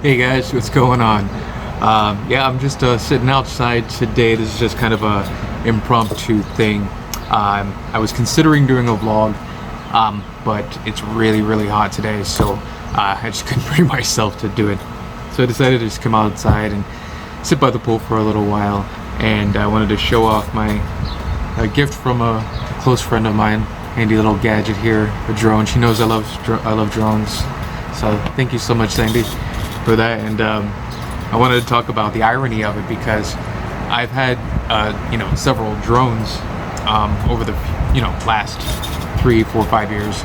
Hey guys, what's going on? Yeah, I'm just sitting outside today. This is just kind of a impromptu thing. I was considering doing a vlog, but it's really hot today, so I just couldn't bring myself to do it. So I decided to just come outside and sit by the pool for a little while, and I wanted to show off a gift from a close friend of mine. Handy little gadget here, a drone. She knows I love drones, so thank you so much, Sandy, for that. And I wanted to talk about the irony of it, because I've had several drones over the last 3, 4, 5 years,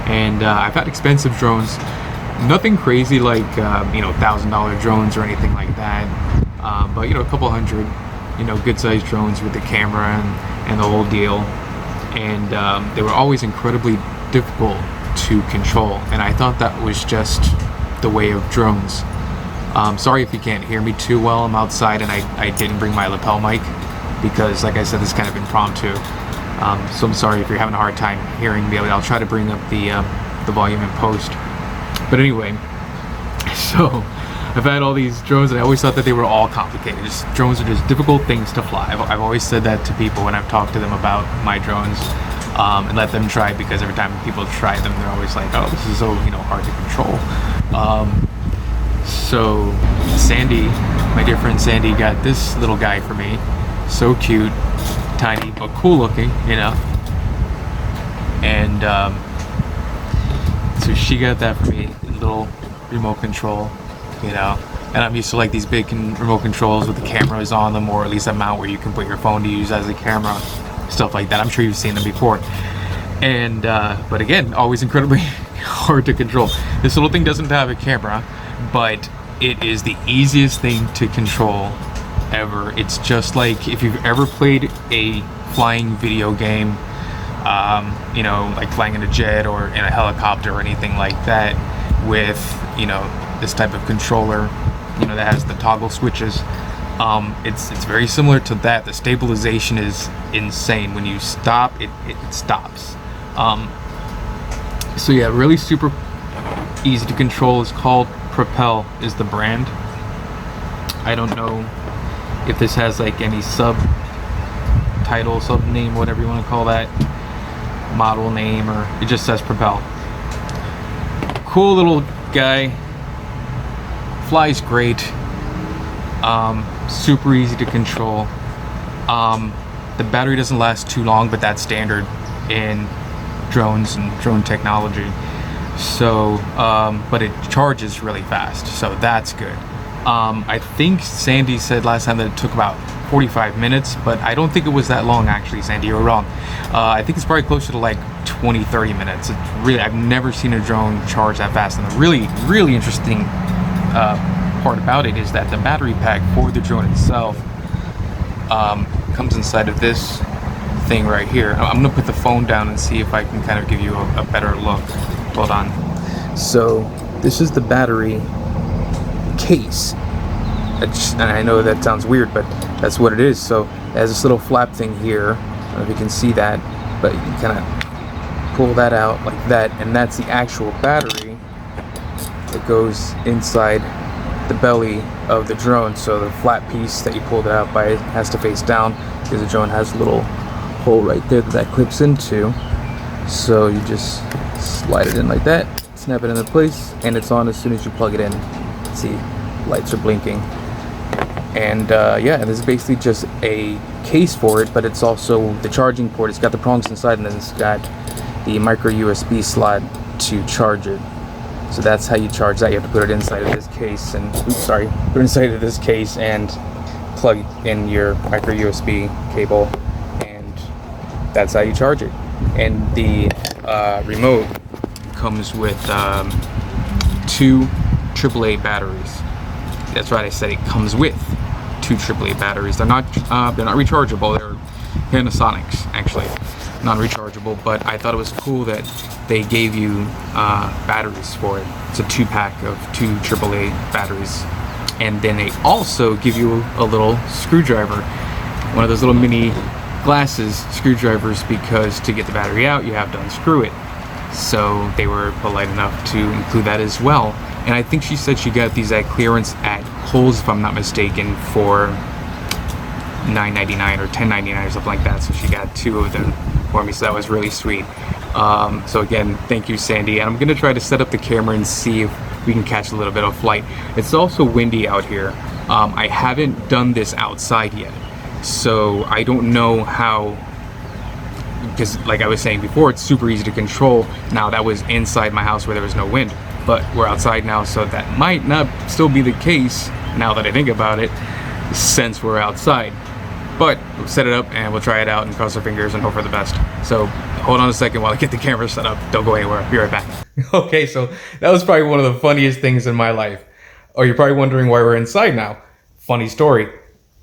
and I've had expensive drones, nothing crazy like $1,000 drones or anything like that, but a couple hundred, good sized drones with the camera and the whole deal. And they were always incredibly difficult to control, and I thought that was just the way of drones. Sorry if you can't hear me too well. I'm outside and I didn't bring my lapel mic because, like I said, this is kind of impromptu. So I'm sorry if you're having a hard time hearing me. I'll try to bring up the volume in post. But anyway, so I've had all these drones, and I always thought that they were all complicated. Drones are just difficult things to fly. I've always said that to people when I've talked to them about my drones, and let them try, because every time people try them, they're always like, "Oh, this is so hard to control." So Sandy, my dear friend Sandy, got this little guy for me. So cute, tiny but cool looking, And so she got that for me, a little remote control. And I'm used to like these big remote controls with the cameras on them, or at least a mount where you can put your phone to use as a camera, stuff like that. I'm sure you've seen them before. And but again, always incredibly hard to control. This little thing doesn't have a camera, but it is the easiest thing to control ever. It's just like if you've ever played a flying video game, like flying in a jet or in a helicopter or anything like that, with this type of controller, that has the toggle switches. It's very similar to that. The stabilization is insane. When you stop, it stops. So yeah, really super easy to control. It's called Propel is the brand. I don't know if this has like any sub name, whatever you want to call that, model name, or it just says Propel. Cool little guy, flies great, super easy to control. The battery doesn't last too long, but that's standard in drones and drone technology. So but it charges really fast, so that's good. I think Sandy said last time that it took about 45 minutes, but I don't think it was that long, actually. Sandy, you're wrong. I think it's probably closer to like 20-30 minutes. It's really, I've never seen a drone charge that fast. And the really interesting part about it is that the battery pack for the drone itself comes inside of this thing right here. I'm gonna put the phone down and see if I can kind of give you a better look. Hold on. So this is the battery case. And I know that sounds weird, but that's what it is. So it has this little flap thing here. I don't know if you can see that, but you can kind of pull that out like that, and that's the actual battery that goes inside the belly of the drone. So the flat piece that you pulled it out by has to face down, because the drone has a little hole right there that clips into. So you just slide it in like that, snap it into place, and it's on as soon as you plug it in. See, lights are blinking. And yeah, this is basically just a case for it, but it's also the charging port. It's got the prongs inside, and then it's got the micro USB slot to charge it. So that's how you charge that. You have to put it inside of this case, and put it inside of this case and plug in your micro USB cable, and that's how you charge it. And the remote comes with 2 AAA batteries. That's right, I said it comes with 2 AAA batteries. They're not rechargeable. They're Panasonics, actually, non-rechargeable. But I thought it was cool that they gave you batteries for it. It's a 2-pack of 2 AAA batteries, and then they also give you a little screwdriver, one of those little mini glasses screwdrivers, because to get the battery out, you have to unscrew it. So they were polite enough to include that as well. And I think she said she got these at clearance at Kohl's, if I'm not mistaken, for $9.99 or $10.99 or something like that. So she got 2 of them for me, so that was really sweet. So again, thank you, Sandy. And I'm gonna try to set up the camera and see if we can catch a little bit of flight. It's also windy out here. I haven't done this outside yet, so I don't know how, because like I was saying before, it's super easy to control. Now that was inside my house where there was no wind, but we're outside now, so that might not still be the case now that I think about it, since we're outside. But we'll set it up and we'll try it out and cross our fingers and hope for the best. So hold on a second while I get the camera set up. Don't go anywhere. I'll be right back. Okay, so that was probably one of the funniest things in my life. Oh, you're probably wondering why we're inside now. Funny story.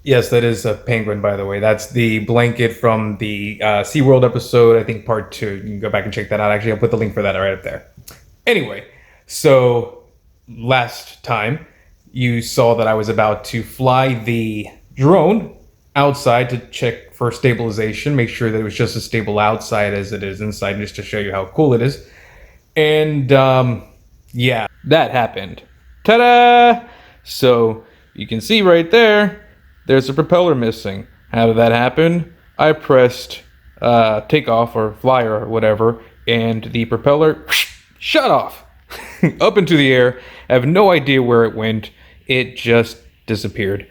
Yes, that is a penguin, by the way. That's the blanket from the SeaWorld episode, I think part 2. You can go back and check that out. Actually, I'll put the link for that right up there. Anyway, so last time you saw that I was about to fly the drone outside to check for stabilization, make sure that it was just as stable outside as it is inside, just to show you how cool it is. And yeah, that happened. Ta-da! So you can see right there, there's a propeller missing. How did that happen? I pressed takeoff or fly or whatever, and the propeller shut off up into the air. I have no idea where it went. It just disappeared.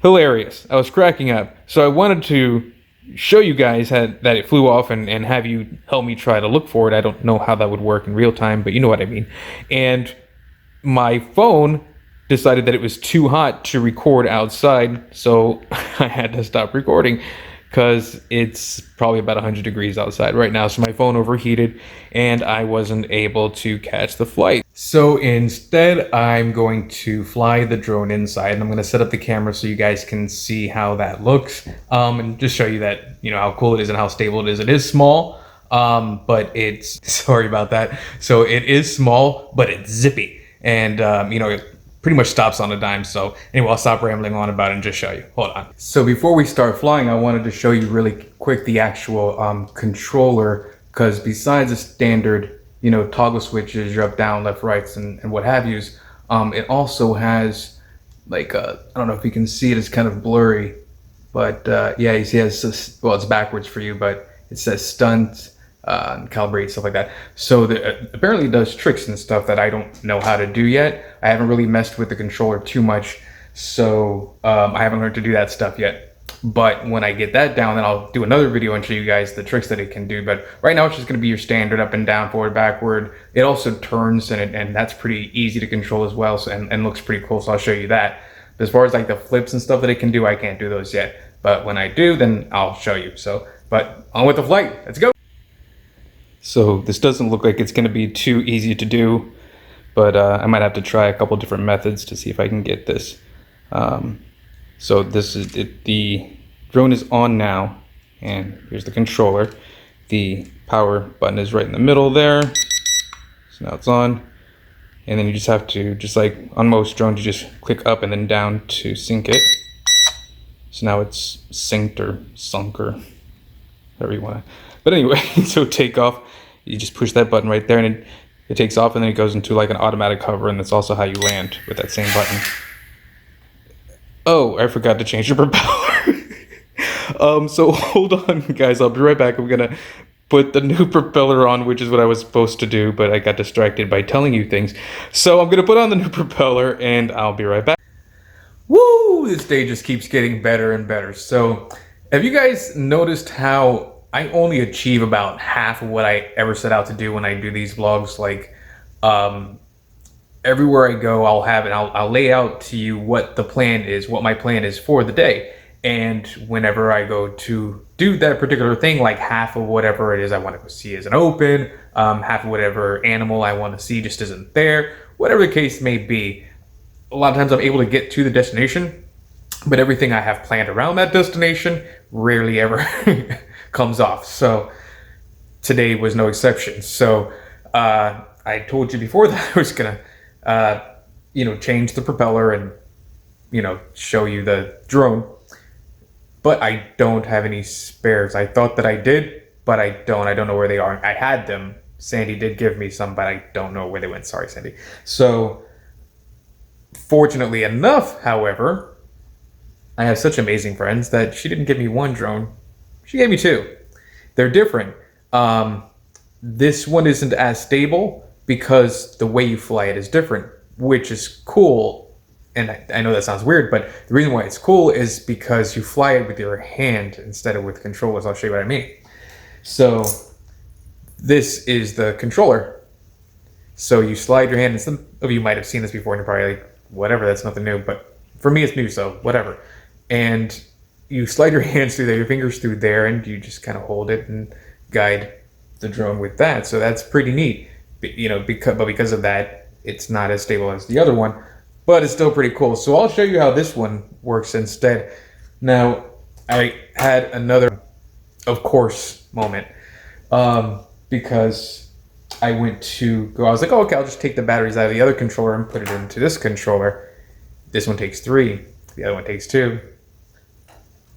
Hilarious. I was cracking up. So I wanted to show you guys that it flew off and have you help me try to look for it. I don't know how that would work in real time, but you know what I mean. And my phone decided that it was too hot to record outside, so I had to stop recording because it's probably about 100 degrees outside right now. So my phone overheated and I wasn't able to catch the flight. So instead, I'm going to fly the drone inside, and I'm going to set up the camera so you guys can see how that looks, and just show you that, you know, how cool it is and how stable it is. It is small, but it's, sorry about that. So it is small, but it's zippy, and you know, it pretty much stops on a dime. So anyway, I'll stop rambling on about it and just show you. Hold on. So before we start flying, I wanted to show you really quick the actual controller, because besides the standard, you know, toggle switches, your up, down, left, rights, and what have yous, it also has like I don't know if you can see it, it's kind of blurry, but yeah, you see it has, well, it's backwards for you, but it says stunt, calibrate, stuff like that. So apparently it does tricks and stuff that I don't know how to do yet. I haven't really messed with the controller too much, so I haven't learned to do that stuff yet. But when I get that down, then I'll do another video and show you guys the tricks that it can do. But right now it's just going to be your standard up and down, forward, backward. It also turns, and that's pretty easy to control as well, so, and looks pretty cool, so I'll show you that. But as far as like the flips and stuff that it can do, I can't do those yet. But when I do, then I'll show you. So, but on with the flight. Let's go. So this doesn't look like it's going to be too easy to do, but I might have to try a couple different methods to see if I can get this. So this is it. The drone is on now, and here's the controller. The power button is right in the middle there. So now it's on, and then you just have to, just like on most drones, you just click up and then down to sync it. So now it's synced or sunk or whatever you want to. But anyway, so takeoff, you just push that button right there, and it takes off, and then it goes into like an automatic hover, and that's also how you land with that same button. Oh, I forgot to change the propeller. So hold on, guys. I'll be right back. I'm gonna put the new propeller on, which is what I was supposed to do, but I got distracted by telling you things. So I'm gonna put on the new propeller, and I'll be right back. Woo! This day just keeps getting better and better. So, have you guys noticed how I only achieve about half of what I ever set out to do when I do these vlogs? Like, everywhere I go, I'll lay out to you what the plan is, what my plan is for the day. And whenever I go to do that particular thing, like half of whatever it is I want to go see isn't open, half of whatever animal I want to see just isn't there, whatever the case may be. A lot of times I'm able to get to the destination, but everything I have planned around that destination rarely ever comes off. So today was no exception. So I told you before that I was gonna change the propeller and show you the drone, but I don't have any spares. I thought that I did, but I don't know where they are. I had them, Sandy did give me some, but I don't know where they went. Sorry, Sandy. So, fortunately enough, however, I have such amazing friends that she didn't give me one drone. She gave me two. They're different. This one isn't as stable because the way you fly it is different, which is cool. And I know that sounds weird, but the reason why it's cool is because you fly it with your hand instead of with controllers. I'll show you what I mean. So this is the controller. So you slide your hand, and some of you might have seen this before and you're probably like, whatever, that's nothing new. But for me, it's new, so whatever. And you slide your hands through there, your fingers through there, and you just kind of hold it and guide the drone with that. So that's pretty neat. You know, because of that, it's not as stable as the other one, but it's still pretty cool. So I'll show you how this one works instead. Now, I had another, of course, moment because I went to go. I was like, oh, okay, I'll just take the batteries out of the other controller and put it into this controller. This one takes 3. The other one takes 2.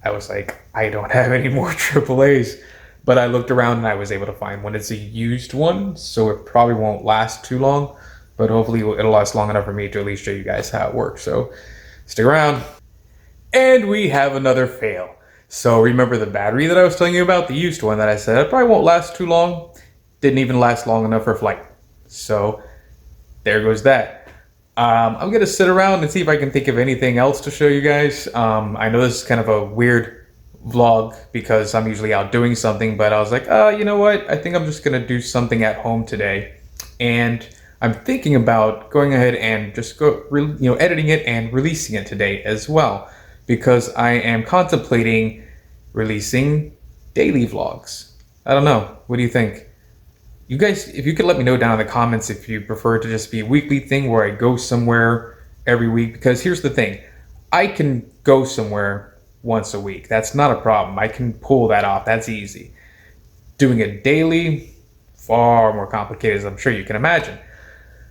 I was like, I don't have any more AAAs. But I looked around and I was able to find one. It's a used one, so it probably won't last too long. But hopefully it'll last long enough for me to at least show you guys how it works. So stick around. And we have another fail. So remember the battery that I was telling you about? The used one that I said it probably won't last too long. Didn't even last long enough for flight. So there goes that. I'm going to sit around and see if I can think of anything else to show you guys. I know this is kind of a weird vlog because I'm usually out doing something, but I was like, you know what? I think I'm just going to do something at home today. And I'm thinking about going ahead and just editing it and releasing it today as well, because I am contemplating releasing daily vlogs. I don't know. What do you think? You guys, if you could let me know down in the comments if you prefer it to just be a weekly thing where I go somewhere every week, because here's the thing. I can go somewhere once a week. That's not a problem. I can pull that off. That's easy. Doing it daily, far more complicated, as I'm sure you can imagine.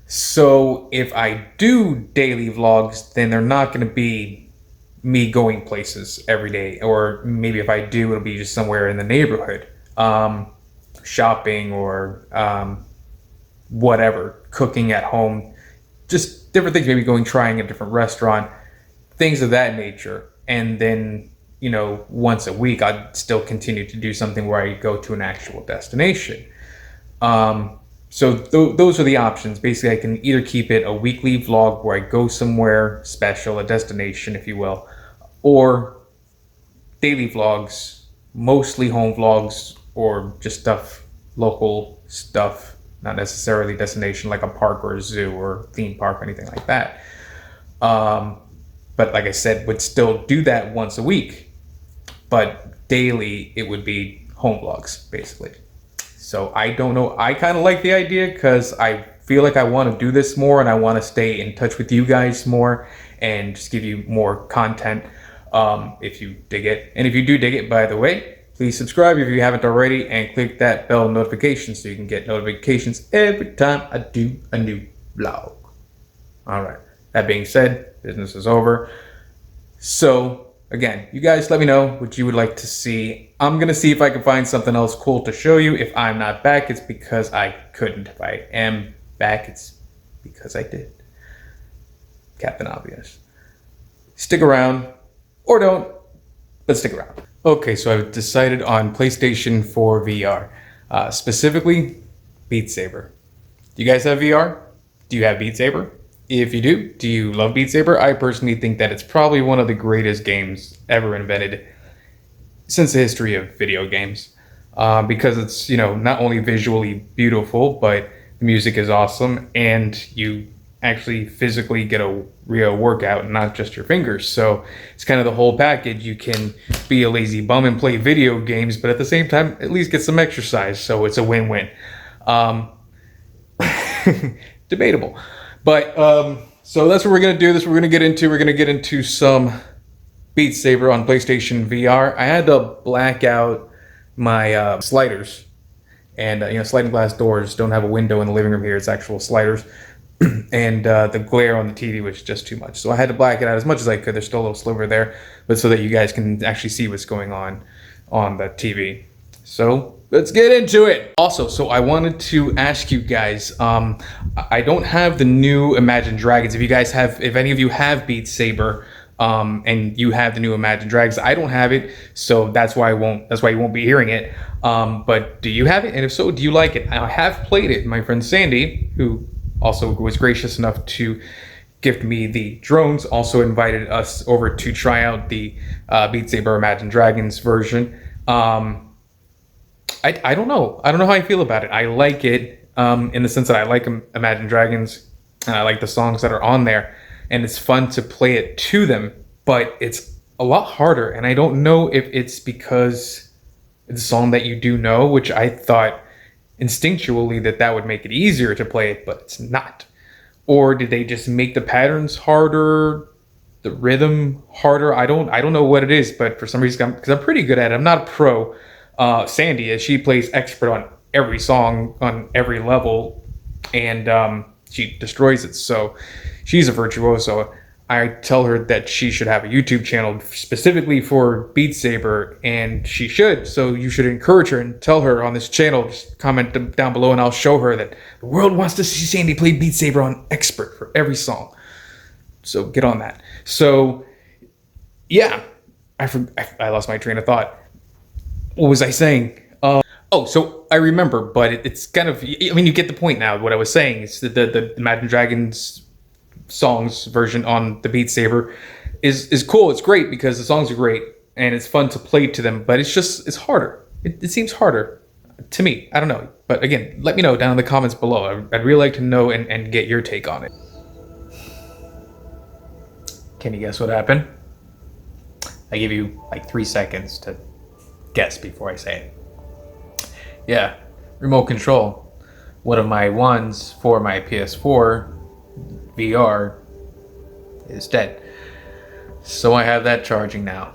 So if I do daily vlogs, then they're not going to be me going places every day. Or maybe if I do, it'll be just somewhere in the neighborhood. Shopping or whatever. Cooking at home. Just different things. Maybe trying a different restaurant. Things of that nature. And then, once a week, I'd still continue to do something where I go to an actual destination. So those are the options. Basically, I can either keep it a weekly vlog where I go somewhere special, a destination, if you will, or daily vlogs, mostly home vlogs, or just local stuff, not necessarily destination like a park or a zoo or theme park or anything like that. But like I said, would still do that once a week, but daily it would be home vlogs, basically. So I don't know. I kind of like the idea because I feel like I want to do this more and I want to stay in touch with you guys more and just give you more content if you dig it. And if you do dig it, by the way, please subscribe if you haven't already and click that bell notification so you can get notifications every time I do a new vlog. All right. That being said, business is over. So, again, you guys let me know what you would like to see. I'm going to see if I can find something else cool to show you. If I'm not back, it's because I couldn't. If I am back, it's because I did. Captain Obvious. Stick around, or don't, but stick around. Okay, so I've decided on PlayStation 4 VR. Specifically, Beat Saber. Do you guys have VR? Do you have Beat Saber? If you do you love Beat Saber? I personally think that it's probably one of the greatest games ever invented since the history of video games. Because it's, not only visually beautiful, but the music is awesome, and you actually physically get a real workout, not just your fingers. So it's kind of the whole package. You can be a lazy bum and play video games, but at the same time, at least get some exercise. So it's a win-win. Debatable. But, so that's what we're going to do. We're going to get into some Beat Saber on PlayStation VR. I had to black out my sliders. And, sliding glass doors don't have a window in the living room here. It's actual sliders. And the glare on the TV was just too much. So I had to black it out as much as I could. There's still a little sliver there. But so that you guys can actually see what's going on the TV. So let's get into it. Also, so I wanted to ask you guys, I don't have the new Imagine Dragons. If you guys have, if any of you have Beat Saber, and you have the new Imagine Dragons, I don't have it, so that's why you won't be hearing it. But do you have it? And if so, do you like it? I have played it. My friend Sandy, who also was gracious enough to gift me the drones, also invited us over to try out the Beat Saber Imagine Dragons version. I don't know. I don't know how I feel about it. I like it in the sense that I like Imagine Dragons and I like the songs that are on there, and it's fun to play it to them, but it's a lot harder, and I don't know if it's because it's a song that you do know, which I thought instinctually that would make it easier to play it, but it's not. Or did they just make the patterns harder, the rhythm harder? I don't know what it is, but for some reason, because I'm pretty good at it, I'm not a pro. Sandy is, she plays expert on every song on every level, and she destroys it. So she's a virtuoso. I tell her that she should have a YouTube channel specifically for Beat Saber, and she should. So you should encourage her and tell her on this channel, just comment down below and I'll show her that the world wants to see Sandy play Beat Saber on expert for every song. So get on that. So yeah, I lost my train of thought. What was I saying? Oh, so I remember, but it's kind of, I mean, you get the point now. What I was saying is that the Imagine Dragons songs version on the Beat Saber is cool. It's great because the songs are great and it's fun to play to them, but it's harder. It seems harder to me. I don't know. But again, let me know down in the comments below. I'd really like to know and get your take on it. Can you guess what happened? I give you like 3 seconds to guess before I say it. Yeah, remote control. One of my ones for my PS4 VR is dead. So I have that charging now.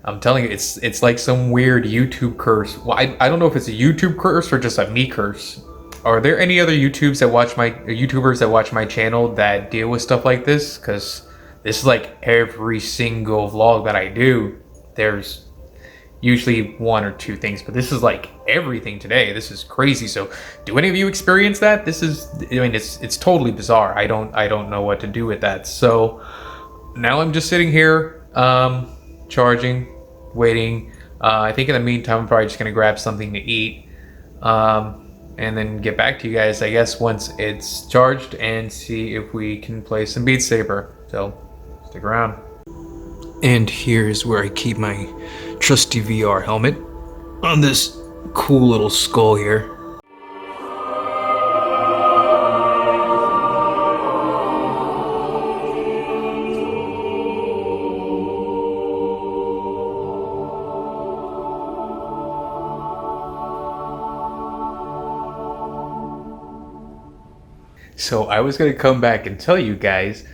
I'm telling you, it's like some weird YouTube curse. Well, I don't know if it's a YouTube curse or just a me curse. Are there any other YouTubers that watch my channel that deal with stuff like this? Because this is like every single vlog that I do. There's usually 1 or 2 things, but this is like everything today. This is crazy. So do any of you experience that? This is, I mean, it's totally bizarre. I don't know what to do with that. So now I'm just sitting here, charging, waiting. I think in the meantime, I'm probably just gonna grab something to eat, and then get back to you guys, I guess, once it's charged, and see if we can play some Beat Saber. So stick around. And here's where I keep my trusty VR helmet on this cool little skull here. So I was going to come back and tell you guys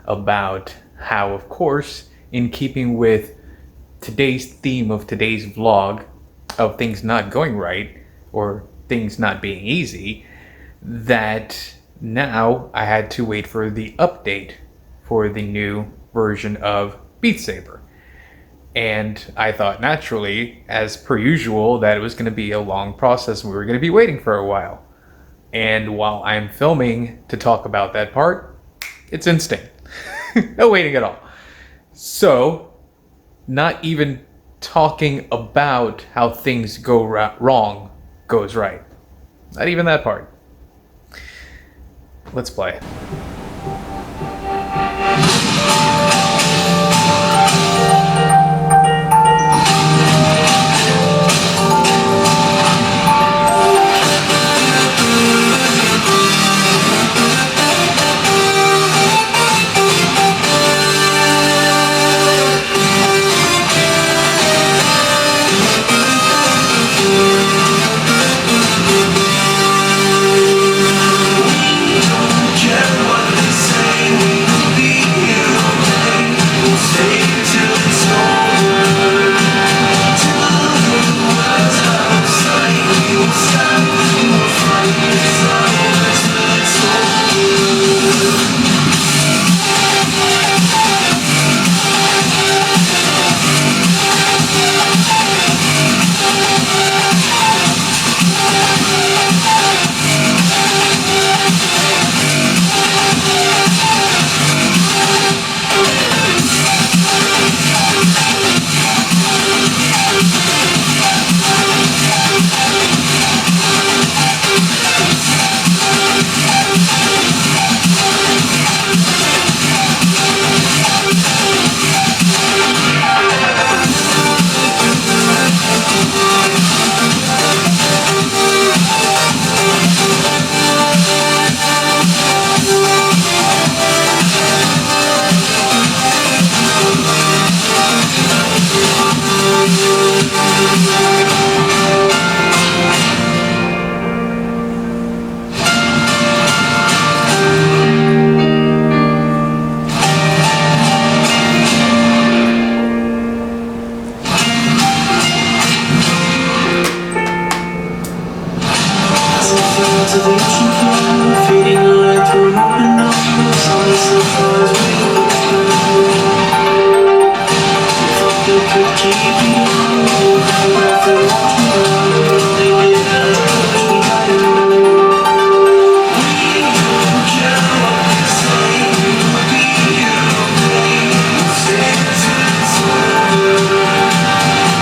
about how, of course, in keeping with today's theme of today's vlog of things not going right or things not being easy, that now I had to wait for the update for the new version of Beat Saber. And I thought naturally, as per usual, that it was going to be a long process and we were going to be waiting for a while. And while I'm filming to talk about that part, it's instant. No waiting at all. So, not even talking about how things go wrong goes right. Not even that part. Let's play. Get what To the ocean floor, feeding on it through an open door. Solid sunflowers waiting. You thought they could keep you. Photograph the walking around. They didn't push me higher. We don't care what they say. We'll be okay. We'll stay together.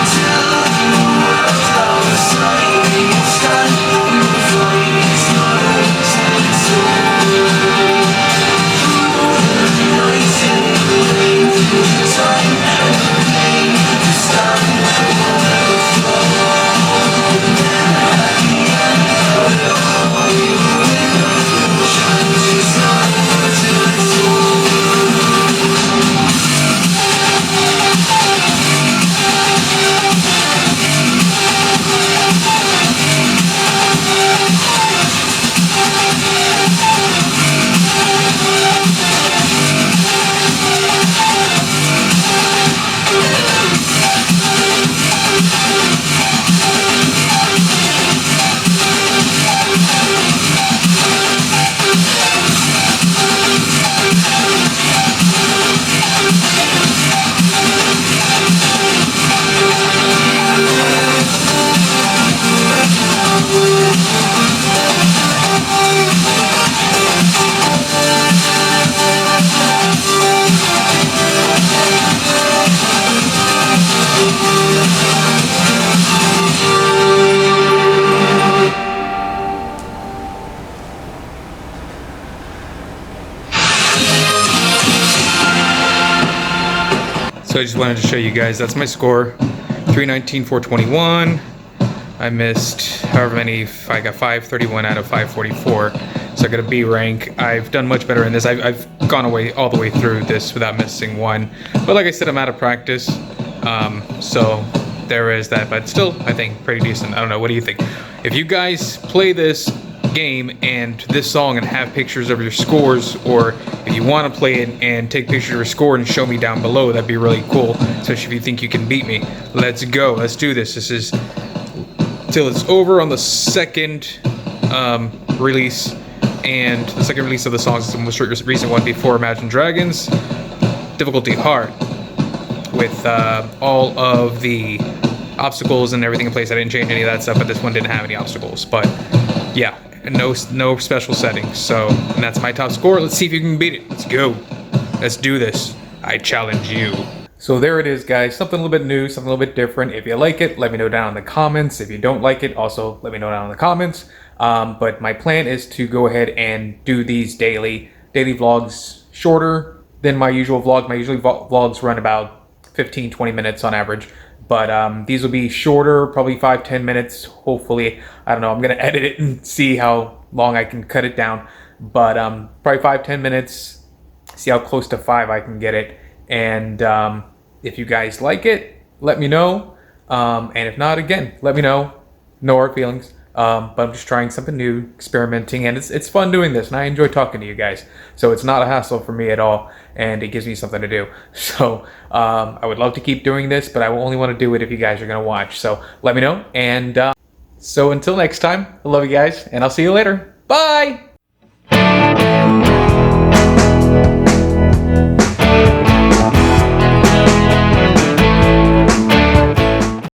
Till the world's out of sight. We'll stand, we'll fight. It's not over till it's over. Through the nights in the rain, through the time and the pain, to stand will never fall. And then at the end of it all, we will win. We'll shine. It's not over till it's over. So I just wanted to show you guys, that's my score, 319, 421. I missed however many, I got 531 out of 544. So I got a B rank. I've done much better in this. I've gone all the way through this without missing one. But like I said, I'm out of practice. So there is that, but still, I think pretty decent. I don't know, what do you think? If you guys play this game and this song and have pictures of your scores, or if you want to play it and take pictures of your score and show me down below, that'd be really cool, especially if you think you can beat me. Let's go, let's do this. This is till it's over on the second release, and the second release of the songs is the most recent one before Imagine Dragons. Difficulty hard, with all of the obstacles and everything in place. I didn't change any of that stuff, but this one didn't have any obstacles. But yeah, no special settings. So, and that's my top score. Let's see if you can beat it. Let's go. Let's do this. I challenge you. So there it is, guys. Something a little bit new, something a little bit different. If you like it, let me know down in the comments. If you don't like it, also let me know down in the comments. But my plan is to go ahead and do these daily vlogs, shorter than my usual vlog. My usual vlogs run about 15-20 minutes on average. But these will be shorter, probably 5-10 minutes, hopefully. I don't know, I'm gonna edit it and see how long I can cut it down. But probably 5-10 minutes, see how close to 5 I can get it. And if you guys like it, let me know. And if not, again, let me know. No hard feelings. But I'm just trying something new, experimenting, and it's fun doing this, and I enjoy talking to you guys. So it's not a hassle for me at all, and it gives me something to do. So I would love to keep doing this, but I will only want to do it if you guys are going to watch. So let me know, and so until next time, I love you guys, and I'll see you later. Bye!